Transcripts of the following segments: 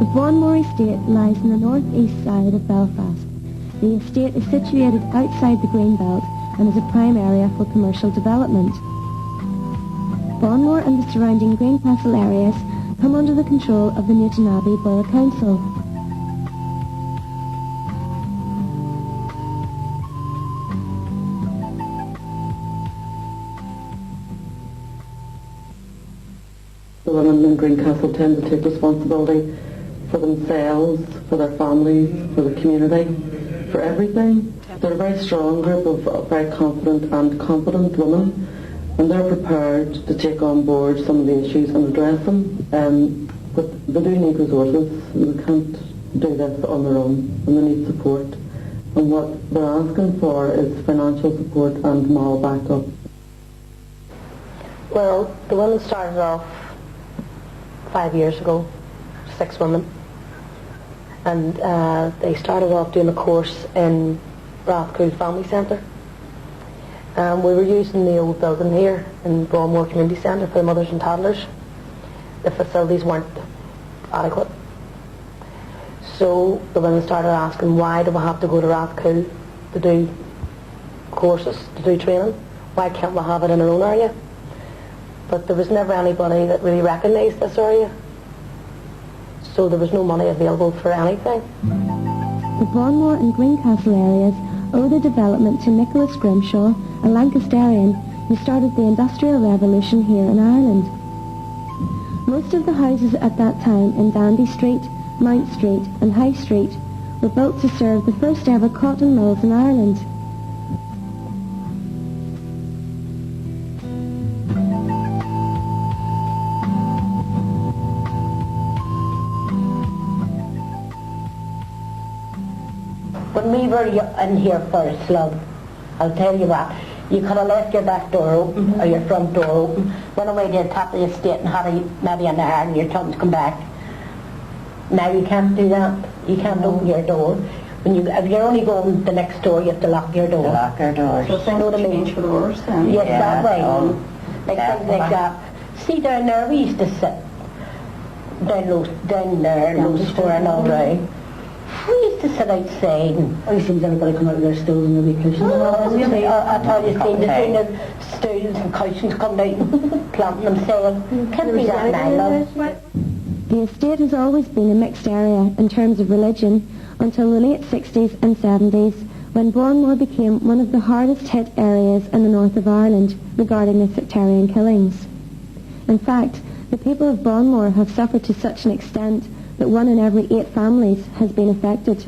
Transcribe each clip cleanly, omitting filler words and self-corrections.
The Bournemore estate lies on the north-east side of Belfast. The estate is situated outside the Green Belt and is a prime area for commercial development. Bournemore and the surrounding Greencastle areas come under the control of the Newtownabbey Borough Council. The women in Greencastle tend to take responsibility for themselves, for their families, for the community, for everything. They're a very strong group of very confident and competent women, and they're prepared to take on board some of the issues and address them. But they do need resources. They can't do this on their own, and they need support. And what they're asking for is financial support and moral backup. Well, the women started off 5 years ago, 6 women, and they started off doing a course in Rathcoole Family Centre. We were using the old building here in Bournemore Community Centre for the mothers and toddlers. The facilities weren't adequate. So the women started asking, why do we have to go to Rathcoole to do courses, to do training? Why can't we have it in our own area? But there was never anybody that really recognised this area. So there was no money available for anything. The Bournemore and Greencastle areas owe their development to Nicholas Grimshaw, a Lancasterian who started the Industrial Revolution here in Ireland. Most of the houses at that time in Dandy Street, Mount Street and High Street were built to serve the first ever cotton mills in Ireland. When we were in here first, love, I'll tell you what, you could have left your back door open or your front door open, went away to the top of the estate and had maybe an hour and your chums come back. Now you can't do that. You can't open your door. If you're only going the next door, you have to lock your door. Lock our doors. So you know what I mean? Change for the worse then. Yes, that way. Like definitely. things like that. See down there, we used to sit down there, Low Square and all round. We used to sit outside and I seen everybody come out with their stools and their wee cushions. I thought you seen the stools and cushions coming out and planting themselves. Can't be that now, love. The estate has always been a mixed area in terms of religion until the late 60s and 70s, when Bournemore became one of the hardest hit areas in the north of Ireland regarding the sectarian killings. In fact, the people of Bournemore have suffered to such an extent that 1 in every 8 families has been affected.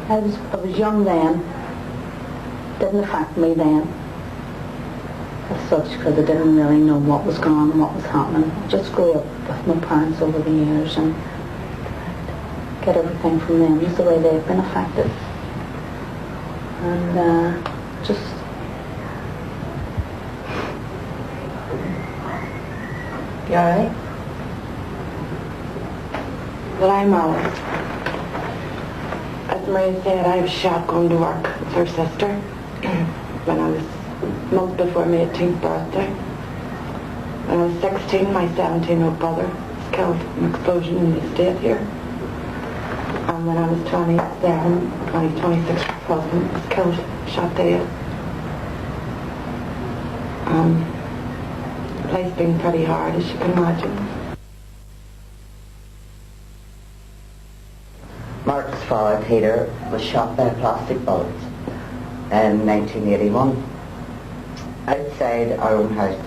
I was young then. Didn't affect me then as such, because I didn't really know what was going on and what was happening. I just grew up with my parents over the years and get everything from them, just the way they've been affected. And just... You alright? But I'm Alice. As Maria said, I was shot going to work with her sister when I was a month before my 18th birthday. When I was 16, my 17-year-old brother was killed in an explosion in the estate here. And when I was 26, her husband was killed, shot dead. Life's been pretty hard, as you can imagine. Mark's father, Peter, was shot by a plastic bullet in 1981 outside our own house,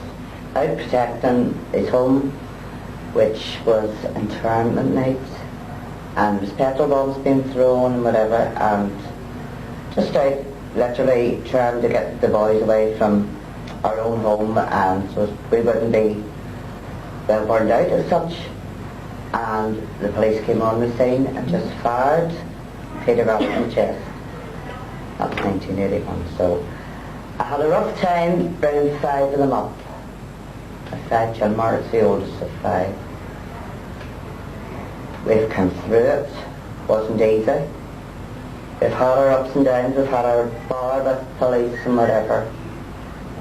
out protecting his home, which was in turn at night, and there was petrol bombs being thrown and whatever, and just out literally trying to get the boys away from our own home, and so we wouldn't be well burned out as such. And the police came on the scene and just fired Peter Ross in the chest. That was 1981. So I had a rough time bringing 5 of them up. I have 5 children. Mark's the oldest of 5. We've come through it. Wasn't easy. We've had our ups and downs. We've had our bar with police and whatever.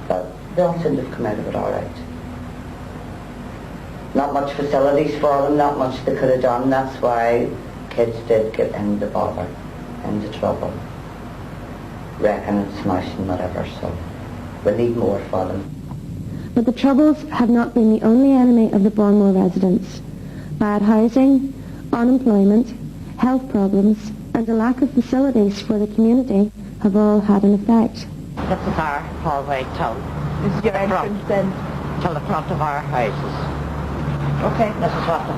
But they all seem to have come out of it all right. not much facilities for them, not much they could have done. That's why kids did get into bother, into trouble, wrecking and smashing, whatever. So we need more for them. But the Troubles have not been the only enemy of the Bournemore residents. Bad housing, unemployment, health problems, and a lack of facilities for the community have all had an effect. This is our hallway till This is your entrance then. the front of our houses. Okay. This is what the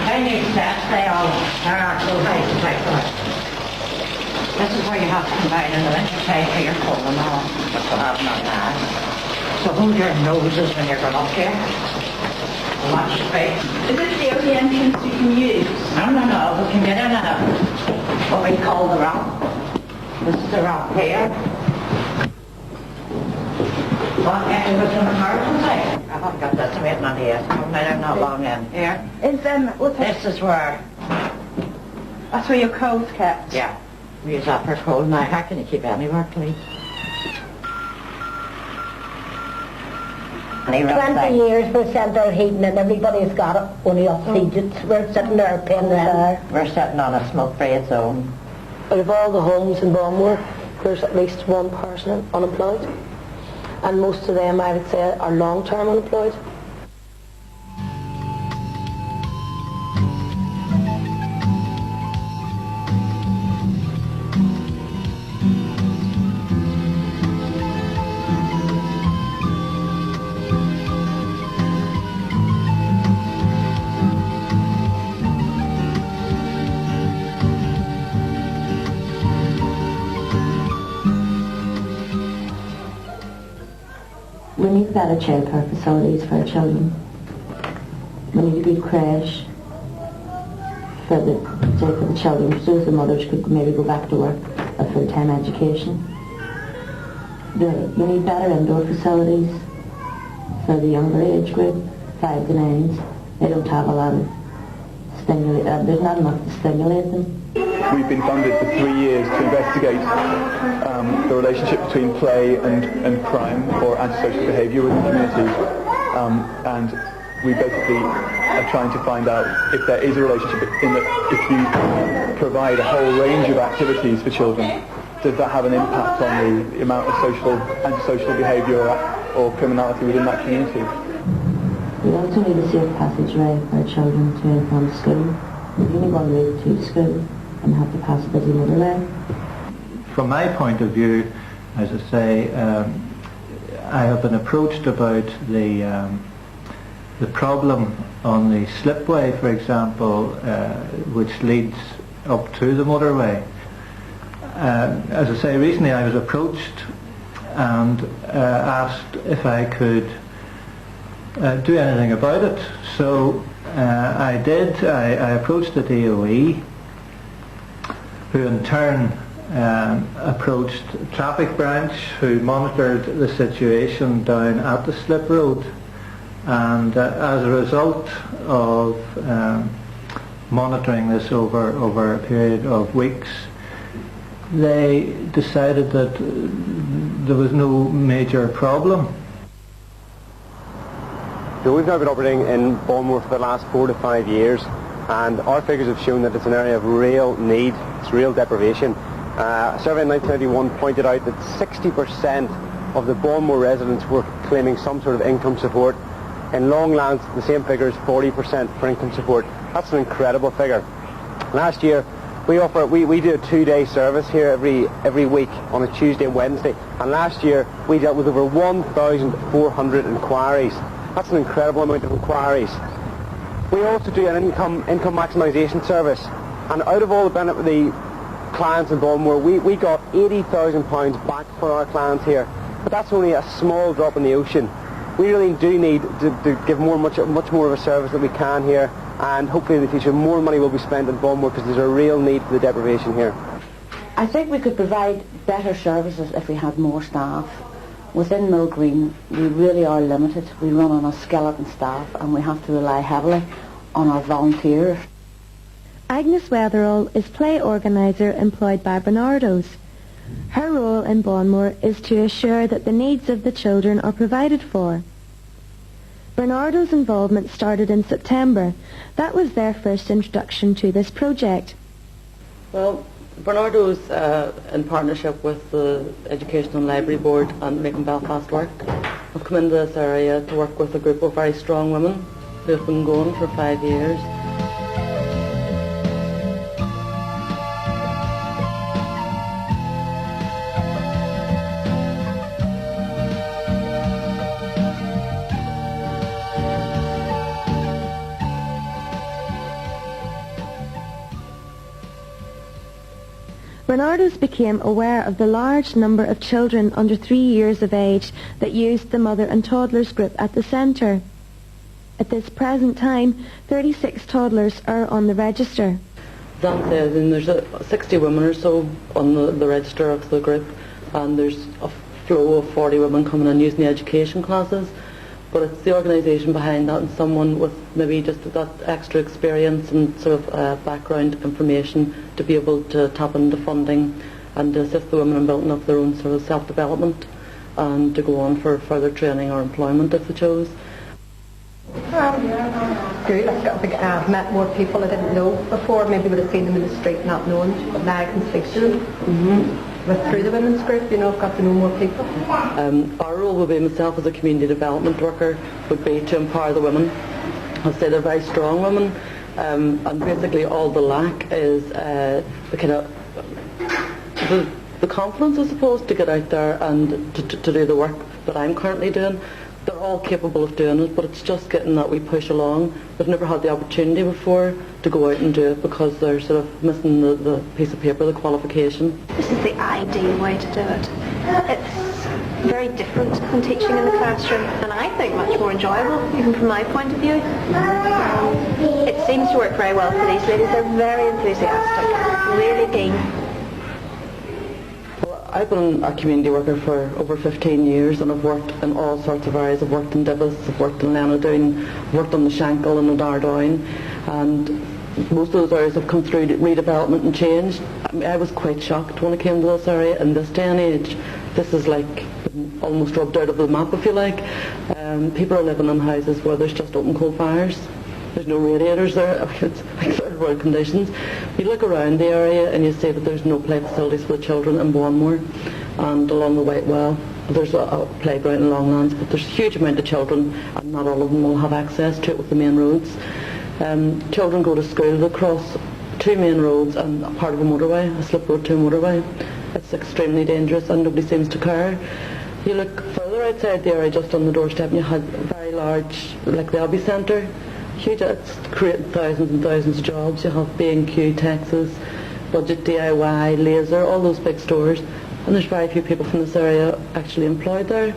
tiny steps, there are so high like that. This is where you have to come down in the winter time for your cold and all, but you have none now. So hold your noses when you're going up here. Watch your face. Is this the only entrance you can use? No, we can get in what we call the ramp. This is the ramp here. Well, can't you go to an emergency? I haven't got this waiting on here, so I'm not long in. Here. This is where, That's where your coat's kept. yeah, we use that for cold. Now, how can you keep anywhere, please? 20 years for central heating and everybody's got it, only us Egypts. We're sitting there paying rent. We're sitting on a smoke-free zone. Out of all the homes in Bournemore, there's at least one person unemployed. And most of them, I would say, are long-term unemployed. We need better childcare facilities for our children. We need a good creche for the children, so the mothers could maybe go back to work, a full-time education. We need better indoor facilities for the younger age group, 5 to 9s. They don't have a lot of there's not enough to stimulate them. We've been funded for 3 years to investigate the relationship between play and crime or antisocial behaviour within the community. And we basically are trying to find out if there is a relationship in that if you provide a whole range of activities for children, does that have an impact on the amount of antisocial behaviour or criminality within that community? We also need a safe passageway for our children to and from school. We only one route to school and have to pass a busy motorway. From my point of view, as I say, I have been approached about the problem on the slipway, for example, which leads up to the motorway. As I say, recently I was approached and asked if I could do anything about it. So I did. I approached the DOE, who in turn approached Traffic Branch, who monitored the situation down at the slip road. And as a result of monitoring this over a period of weeks, they decided that there was no major problem. So we've now been operating in Bournemore for the last 4 to 5 years, and our figures have shown that it's an area of real need, it's real deprivation. A survey in 1991 pointed out that 60% of the Bournemore residents were claiming some sort of income support. In Longlands, the same figure is 40% for income support. That's an incredible figure. Last year, we do a 2-day service here every week on a Tuesday and Wednesday, and last year we dealt with over 1,400 inquiries. That's an incredible amount of inquiries. We also do an income maximisation service, and out of all the clients in Bournemore, we got £80,000 back for our clients here, but that's only a small drop in the ocean. We really do need to give much more of a service that we can here, and hopefully in the future more money will be spent in Bournemore because there's a real need for the deprivation here. I think we could provide better services if we had more staff. Within Mill Green, we really are limited. We run on a skeleton staff and we have to rely heavily on our volunteers. Agnes Weatherall is play organiser employed by Bernardo's. Her role in Bonmore is to assure that the needs of the children are provided for. Bernardo's involvement started in September. That was their first introduction to this project. Well, Bernardo's in partnership with the Education and Library Board and Making Belfast Work. I've come into this area to work with a group of very strong women who have been going for 5 years. Bernardo's became aware of the large number of children under 3 years of age that used the mother and toddlers group at the centre. At this present time, 36 toddlers are on the register. Dan says there's 60 women or so on the register of the group, and there's a flow of 40 women coming in using the education classes. But it's the organisation behind that and someone with maybe just that extra experience and sort of background information to be able to tap into funding and to assist the women in building up their own sort of self-development and to go on for further training or employment if they chose. Good. I've met more people I didn't know before. Maybe would have seen them in the street not knowing. But now I can speak to them. Through the women's group, I've got to know more people. Our role would be, myself as a community development worker, would be to empower the women. I'd say they're very strong women, and basically all the lack is the kind of the confidence, I suppose, to get out there and to do the work that I'm currently doing. They're all capable of doing it, but it's just getting that we push along. They've never had the opportunity before to go out and do it because they're sort of missing the piece of paper, the qualification. This is the ideal way to do it. It's very different from teaching in the classroom, and I think much more enjoyable, even from my point of view. It seems to work very well for these ladies. They're very enthusiastic, really keen. I've been a community worker for over 15 years and I've worked in all sorts of areas. I've worked in Divis, I've worked in Lenadoon, I've worked on the Shankill and the Dardown, and most of those areas have come through redevelopment and change. I was quite shocked when I came to this area in this day and age. This is like almost rubbed out of the map, if you like. People are living in houses where there's just open coal fires. There's no radiators there. It's like third world conditions. You look around the area and you see that there's no play facilities for the children in Bonmore, and along the White Well there's a playground in Longlands, but there's a huge amount of children and not all of them will have access to it with the main roads. Children go to school across 2 main roads and a part of a motorway, a slip road to a motorway. It's extremely dangerous and nobody seems to care. You look further outside the area, just on the doorstep, and you had very large, like the Abbey Centre. Huge, it's creating thousands and thousands of jobs. You have B&Q, Texas, Budget DIY, Laser, all those big stores, and there's very few people from this area actually employed there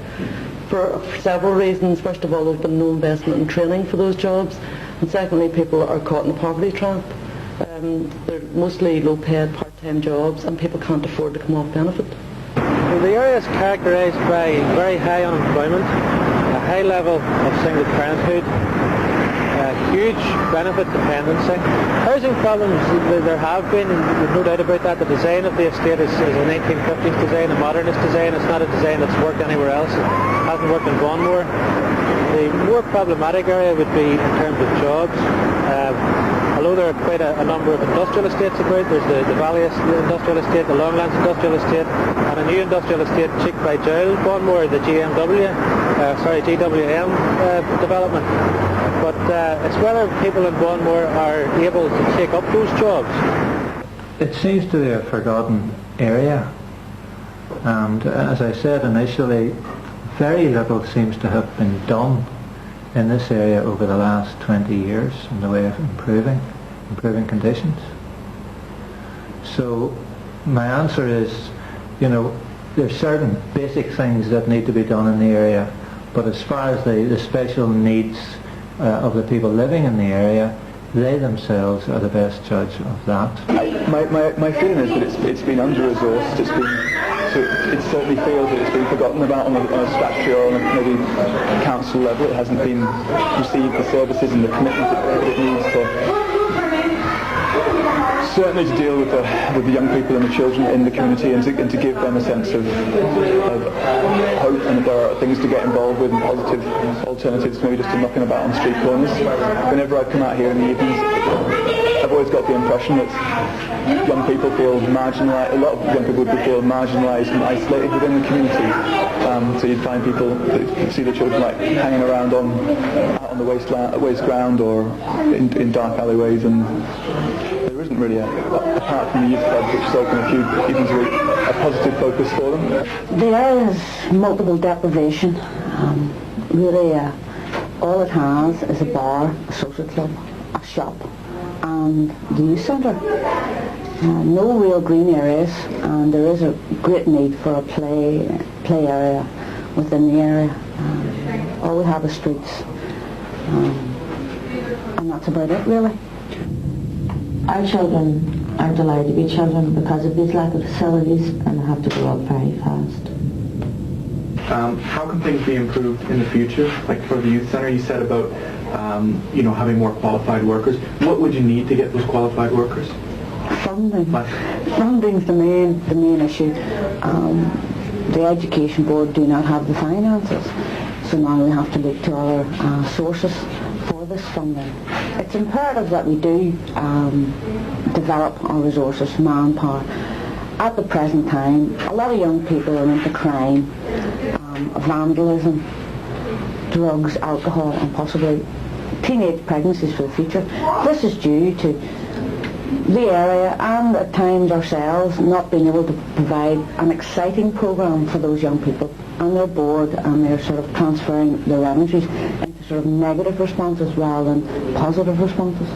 for several reasons. First of all, there's been no investment in training for those jobs, and secondly, people are caught in the poverty trap. They're mostly low-paid part-time jobs and people can't afford to come off benefit. The area is characterised by very high unemployment, a high level of single parenthood, huge benefit dependency. Housing problems there have been, and there's no doubt about that. The design of the estate is a 1950s design, a modernist design. It's not a design that's worked anywhere else. It hasn't worked in Bonmore. The more problematic area would be in terms of jobs. Although there are quite a number of industrial estates about, there's the Valley Industrial Estate, the Longlands Industrial Estate, and a new industrial estate, Cheek by Jowl, Bonmore, the GWM development. But it's whether people in Bonmore are able to take up those jobs. It seems to be a forgotten area, and as I said initially, very little seems to have been done in this area over the last 20 years in the way of improving conditions. So my answer is, there's certain basic things that need to be done in the area, but as far as the special needs of the people living in the area, they themselves are the best judge of that. My feeling is that it's been under-resourced. It certainly feels that it's been forgotten about on a statutory or on a maybe council level. It hasn't been received the services and the commitment that it needs to. certainly to deal with the young people and the children in the community, and to give them a sense of hope, and that there are things to get involved with and positive alternatives, maybe just to knocking about on street corners. Whenever I come out here in the evenings, I've always got the impression that young people feel marginalised. A lot of young people would feel marginalised and isolated within the community. So you'd find people, see the children like hanging around out on the waste ground or in dark alleyways, and there isn't really, apart from the youth club, which is open a few evenings a week, a positive focus for them. There is multiple deprivation. Really, all it has is a bar, a social club, a shop, and the youth centre. No real green areas, and there is a great need for a play area within the area. All we have is streets, and that's about it, really. Our children aren't allowed to be children because of these lack of facilities, and they have to grow up very fast. How can things be improved in the future? Like for the youth centre, you said about having more qualified workers. What would you need to get those qualified workers? Funding. Funding's the main issue. The Education Board do not have the finances, so now we have to look to other sources for this funding. It's imperative that we do develop our resources, manpower. At the present time, a lot of young people are into crime, vandalism, drugs, alcohol, and possibly teenage pregnancies for the future. This is due to the area and at times ourselves not being able to provide an exciting programme for those young people, and they're bored and they're sort of transferring their energies into sort of negative responses rather than positive responses.